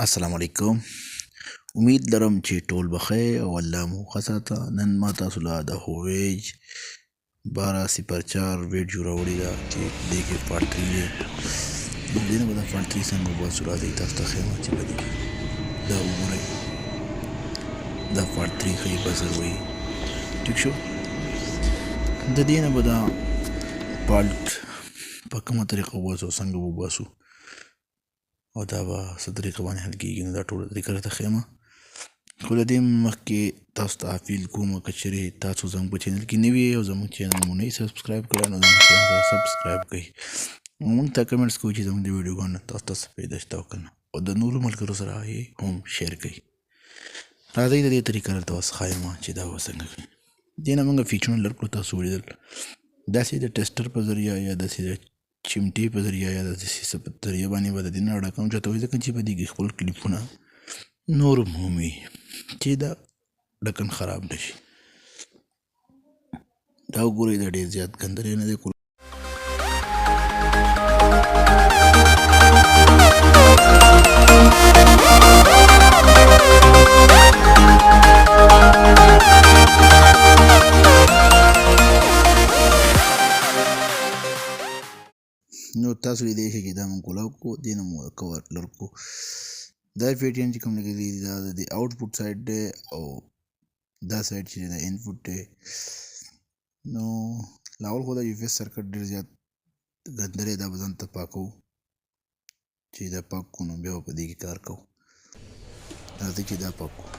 السلام علیکم. امید لرم چې ټول بخیر او الله مو ښه ساته. نن ما تاسو له د هویج 1204 ویډیو راوړې ده چې دې کې پارت 3 دی. نو دې نه به دا پارت 3 څنګه وباسو راځئ تاسو ته ښیم چې په دې کې دا وګورئ. دا پارت 3 ښیي بزر وایي. ټیک شو. د دې نه به دا پالټ په کومه طریقه وباسو څنګه وباسو او دا به څه طریقه باندې حل کېږي. نو دا ټوله طریقه راته ښیم. خو له دې مخکې تاسو ته اپیل کوم که چېرې تاسو زموږ په چینل کې نوي او زموږ چینل مو نه یې سبسکرایب کړی نو زموږ چینل سره سبسکرایب کړئ. موږ ته کمنټس کوئ چې زموږ د ویډیوګانو تاسو ته څه فایده شته او که نه، او د نورو ملګرو سره یې هم شیر کړئ. راځئ د دې طریقه درته اوس ښایم چې دا به څنګه کوي. دې نه موږ فیچرونه لر کړو. تاسو ولیدل داسې د ټیسټر په ذریعه یا داسې د چمټې په ذریعه یا داسې څه په ذریعه باندې به د دې نه ډکوم چاته وایي، ځکه چې په دې کې خپل کلیپونه نور هم وي چې دا ډکن خراب نه شي. دا وګورئ دا ډېر زیات ګندلی نه دی. نو تاسو لیدلی شئ چې دا موږ کولاو کړو، دې نه مو کور لر کړو. دا پیټین چې کوم لګېدلی دی دا د آوټپوټ سایډ دی او دا سایډ چې دی دا انپوټ دی. نو لاول خو دا یو فیس سرکټ ډېر زیات ګندلی، دا به ځان ته پاکوو. چې دا پاک کړو نو بیا به په دې کې کار کوو. راځئ چې دا پاک کړو.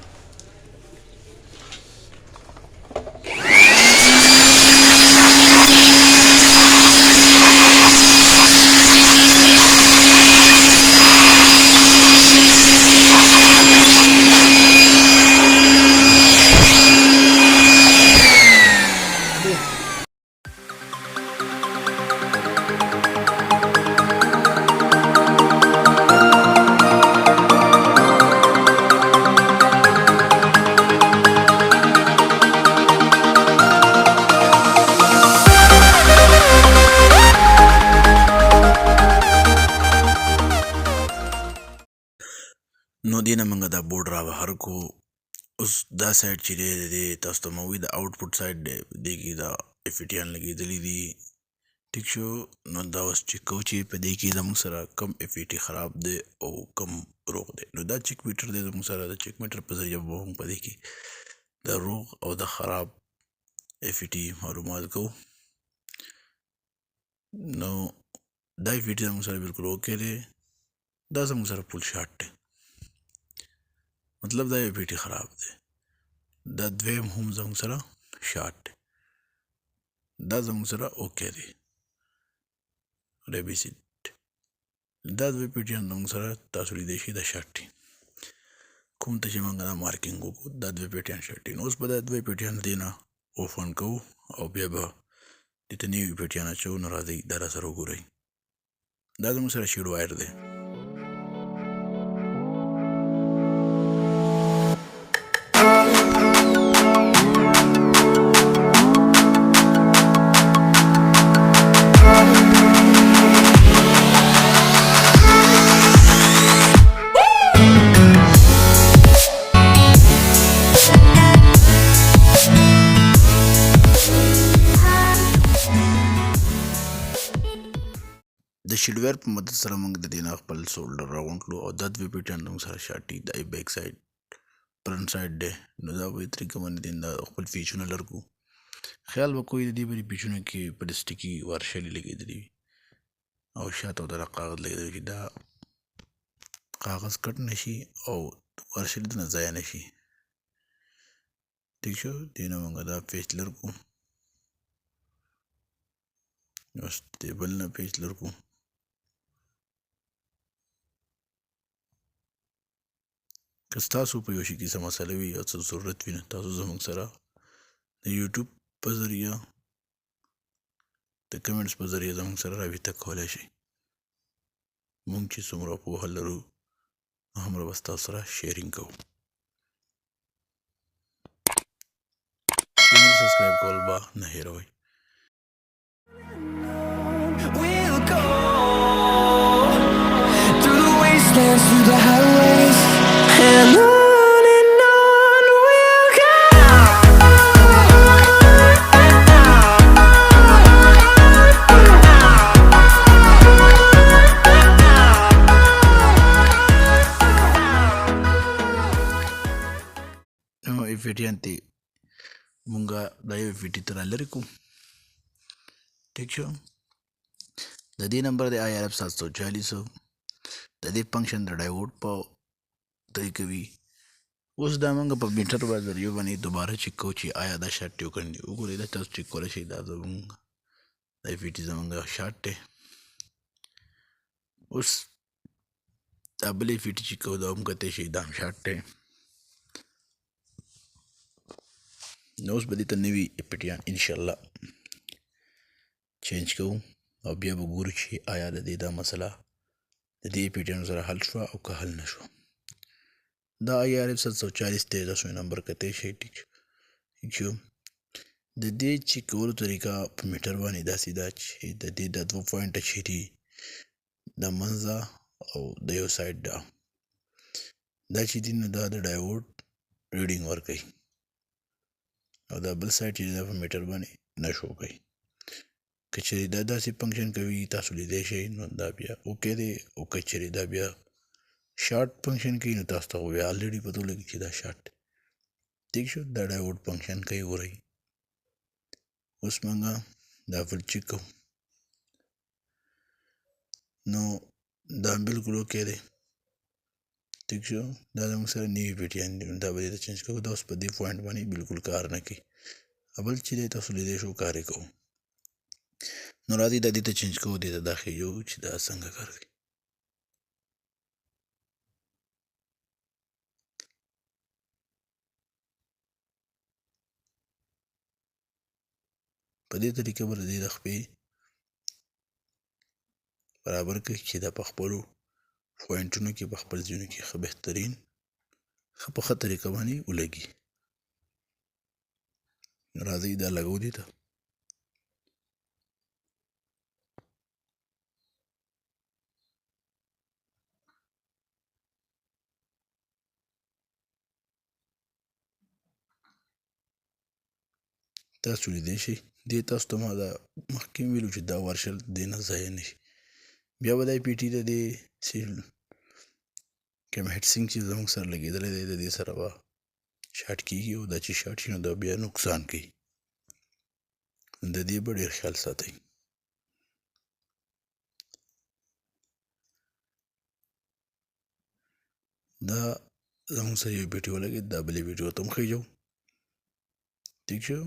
نو دې نه موږ دا بورډ را بهر کړو. اوس دا سایډ چې دی د دې تاسو ته مو وایي د آوټپوټ سایډ دی، دې کې دا افیټیان لګېدلي دي. ټیک شو. نو دا اوس چیک کوو چې په دې کې زموږ سره کم افیټي خراب دی او کم روغ دی. نو دا چیک میټر دی زموږ سره. د چیک میټر په ذریعه به هم په دې کې د روغ او د خراب افیټي معلومات کوو. نو دا افیټي زموږ سره بالکل اوکې دی. دا زموږ سره فول شاټ دی، مطلب دا یو پیټي خراب دی. دا دویم هم زموږ سره شاټ دی. دا زموږ سره اوکې دی. ریبیسیټ دا دوی پیټیان زموږ سره تاسو لیدی شئ دا شاټ دي. کوم ته چې موږ دا مارکینګ وکړو دا دوی پیټیان شاټ دي. نو اوس به دا دوی پیټیان دې نه اوپن کوو او بیا به دې ته نوي پیټیان اچوو. نو راځئ دا را سره وګورئ. دا زموږ سره شیډ وایر دی. د شیډ وایر په مدد سره موږ د دې نه خپل سولډر راغونډ کړو او دا دوی پیټیان زموږ سره شاټ دي. دا بیک سایډ فرنټ سایډ دی. نو دا په دې طریقه باندې دا خپل فیچونه لر کړو. خیال به کوئ د دې بلې پیچونو کې پلاستیکي وارشلې لګېدلي وي او شاته دغه کاغذ لګېدلی چې دا کاغذ کټ نه شي او وارشلې دنه ضایع نه شي. ټیک شو. دې نه موږ دا پیچ لر کړو. اوس دې بل نه پیچ لر کړو. که ستاسو په یو شي کې څه مسله وي یا څه ضرورت وي نو تاسو زموږ سره د یوټیوب په ذریعه د کمنټس په ذریعه زموږ سره رابطه کولی شئ. موږ چې څومره پوهه لرو هغومره به ستاسو سره شیرینګ کوو. چینل سبسکرایب کول به نه هېروئ. We'll go through the wastelands, through the highways. فیټیان ته مونږه دا یو فیټي ته رالرې کوو. ټیک شو. د دې نمبر دی IRF 740. د دې فنکشن د ډایوډ په ځای کوي. اوس دا موږ په میټر په ذریعه باندې دوباره چک کوو چې آیا دا شارټ ټیو کړی دی. وګورئ دا تاسو چک کولی شئ. دا زموږ دا فیټي زموږ شارټ دی. اوس دا بلې فیټي چک کوو. دا هم کتی شئ دا هم شارټ دی. نو اوس به دې ته نوي فیټیان انشاءالله چینج کوو او بیا به ګورو چې آیا د دې دا مسله د دې فیټیانو سره حل شوه او که حل نه شوه. دا IRF 740 دی. تاسو نمبر کتی شئ. ټیک شو. د دې چک کولو طریقه په میټر باندې داسې ده چې د دې دا 2 پوینټه چې دي د منځه او د یو سایډ دا چې دي نو دا د ډایوډ ریډینګ ورکوي او دا بل سایډ چې دا په میټر باندې نه شو کوي. که چېرې دا داسې فنکشن کوي تاسو لیدی شئ نو دا بیا اوکې دی. او که چېرې دا بیا شارټ فنکشن کوي نو تاسو ته خو بیا الریډي پته ولګي چې دا شارټ دی. ټیک شو. دا ډایوډ فنکشن کوي. ګورئ اوس موږ دا بل چک کوو نو دا بلکل اوکې دی. ټیک شو. دا زموږ سره نوي فیټیان دي. دا به دې ته چینج کوو. دا اوس په دې پوینټ باندې بلکل کار نه کوي. بل چې دی تاسو لیدی شو کار یې کوو. نو راځئ دا دې ته چینج کوو. دې ته دا ښیو چې دا څنګه کار کوي. په دې طریقه به د دې د خپې برابر کړئ چې دا په خپلو پوینټونو کې په خپل ځینو کې ښه بهترین ښه په ښه طریقه باندې ولګي. راځئ دا لګوو دې ته. تاسو لیدی شئ. دې تاسو ته ما دا مخکې ویلو چې دا ورشل دې نه ضایع نه شي. بیا به دا پیټي د دې کوم هیډ سینک چې زموږ سره لګېدلی دی د دې سره به شارټ کېږي او دا چې شارټ شي نو دا بیا نقصان کوي. د دې به ډېر خیال ساتئ. دا زموږ سره یو پیټي ولګېد. دا بلې پیټي ورته هم خیژو. ټیک شو.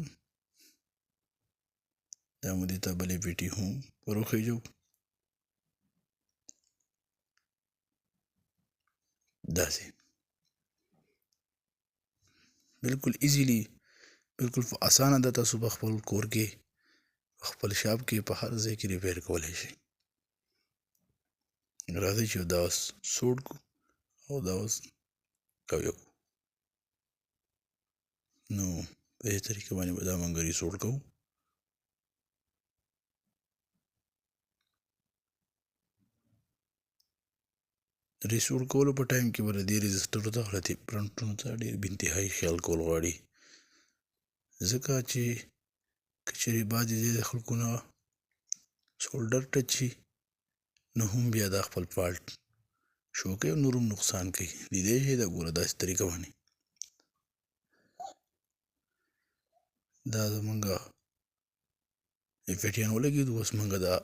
دا مو دې ته بلې پیټي هم ور وخیژو. داسې بلکل ایزیلی بلکل اسانه ده. تاسو په خپل کور کې په خپل شاپ کې په هر ځای کې ریپیر کولی شئ. راځئ چې دا اوس سوډ کړو او دا اوس کویو. نو په دې طریقه باندې به دا موږ ریسوډ کوو. ریسوډ کولو په ټایم کې به د دې رجسټرو ته غلطي پرنټونو ته ډېر بانتهایي خیال کول غواړي. ځکه چې که چېرې بعضې ځای د خلکو نه سولډر ټچ شي نو هم بیا دا خپل فالټ شو کوي او نور هم نقصان کوي. لیدی شئ دا ګوره داسې طریقه باندې دا زمونږ فیټیان ولګېدو. اوس موږ دا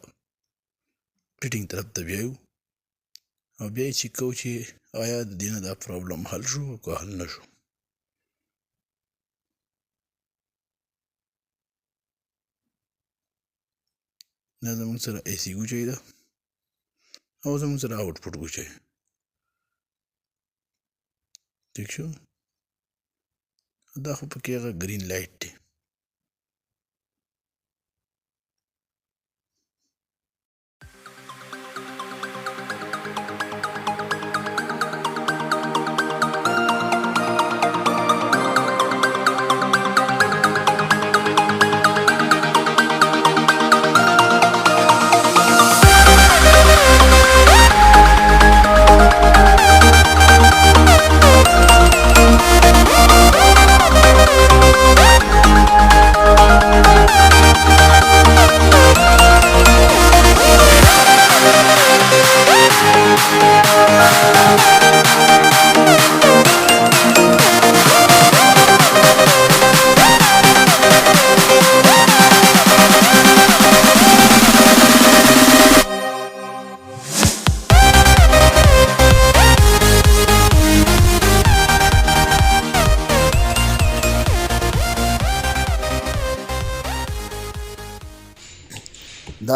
فټینګ طرف ته بیایو او بیا یې چک کوو چې آیا د دې نه دا پرابلم حل شو او که حل نه شو. دا زموږ سره AC ګوچی ده او زموږ سره آوټپوټ ګوچی. ټیک شو. دا خو پکې هغه ګرین لایټ دی.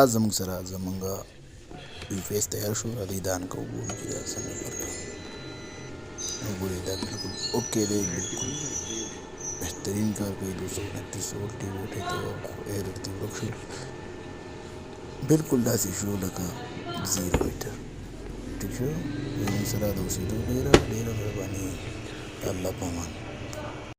دا زموږ سره زموږه ویفیس تیار شو راځئ دا ان کوو ګورو چې دا څنګه کار کوي وګورئ دا بالکل اوکې دی بالکل بهترین کار کوي 229 وولټ ووټ ته ایرر دی ورک شو بالکل داسې شو لکه 0 میټر ٹھیک شو زموږ سره د اوسېدو ډېره مهرباني الله په امان